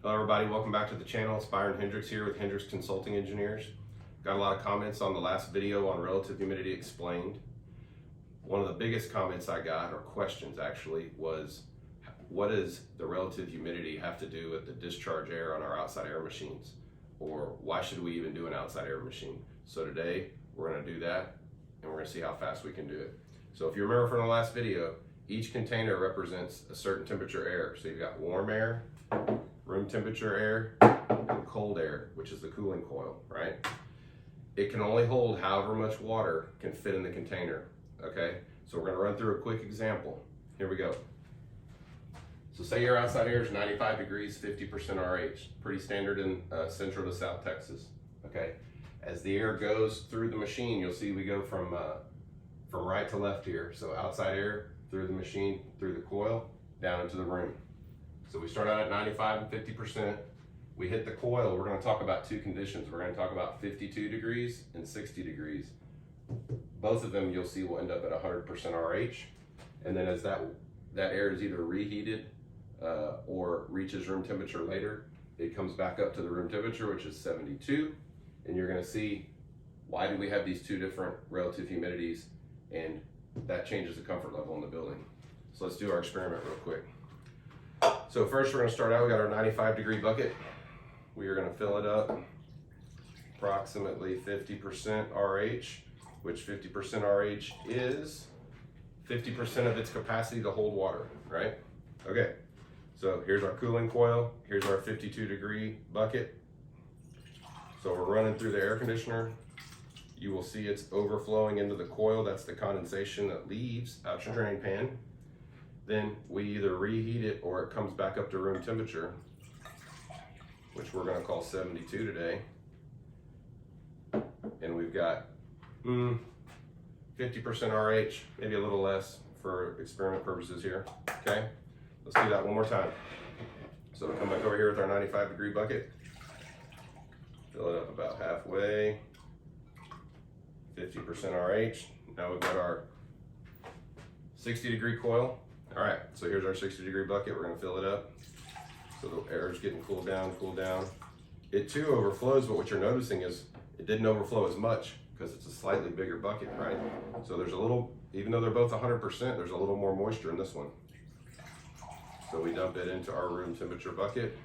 Hello everybody, welcome back to the channel. It's Byron Hendricks here with Hendricks Consulting Engineers. Got a lot of comments on the last video on relative humidity explained. One of the biggest comments I got, or questions actually, was what does the relative humidity have to do with the discharge air on our outside air machines? Or why should we even do an outside air machine? So today we're going to do that and we're going to see how fast we can do it. So if you remember from the last video, each container represents a certain temperature air. So you've got warm air, room temperature air, and cold air, which is the cooling coil, right? It can only hold however much water can fit in the container, okay? So we're gonna run through a quick example. Here we go. So say your outside air is 95 degrees, 50% RH, pretty standard in Central to South Texas, okay? As the air goes through the machine, you'll see we go from right to left here. So outside air through the machine, through the coil, down into the room. So we start out at 95 and 50%. We hit the coil, we're gonna talk about two conditions. We're gonna talk about 52 degrees and 60 degrees. Both of them you'll see will end up at 100% RH. And then as that air is either reheated or reaches room temperature later, it comes back up to the room temperature, which is 72. And you're gonna see why do we have these two different relative humidities, and that changes the comfort level in the building. So let's do our experiment real quick. So first we're going to start out, we got our 95 degree bucket. We are going to fill it up approximately 50% RH, which 50% RH is 50% of its capacity to hold water, right? Okay, so here's our cooling coil, here's our 52 degree bucket. So we're running through the air conditioner. You will see it's overflowing into the coil. That's the condensation that leaves out your drain pan. Then we either reheat it or it comes back up to room temperature, which we're gonna call 72 today. And we've got 50% RH, maybe a little less for experiment purposes here, okay? Let's do that one more time. So we'll come back over here with our 95 degree bucket. Fill it up about halfway, 50% RH. Now we've got our 60 degree coil. All right, so here's our 60 degree bucket. We're gonna fill it up. So the air is getting cooled down, cooled down. It too overflows, but what you're noticing is it didn't overflow as much because it's a slightly bigger bucket, right? So there's a little, even though they're both 100%, there's a little more moisture in this one. So we dump it into our room temperature bucket,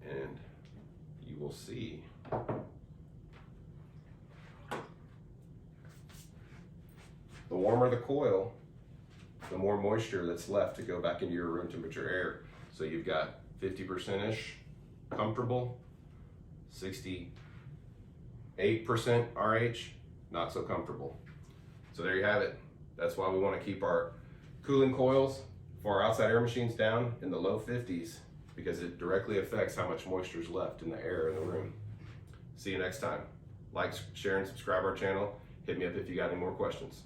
and you will see the warmer the coil, the more moisture that's left to go back into your room temperature air. So you've got 50%-ish comfortable, 68% RH, not so comfortable. So there you have it. That's why we want to keep our cooling coils for our outside air machines down in the low 50s, because it directly affects how much moisture is left in the air in the room. See you next time. Like, share, and subscribe our channel. Hit me up if you got any more questions.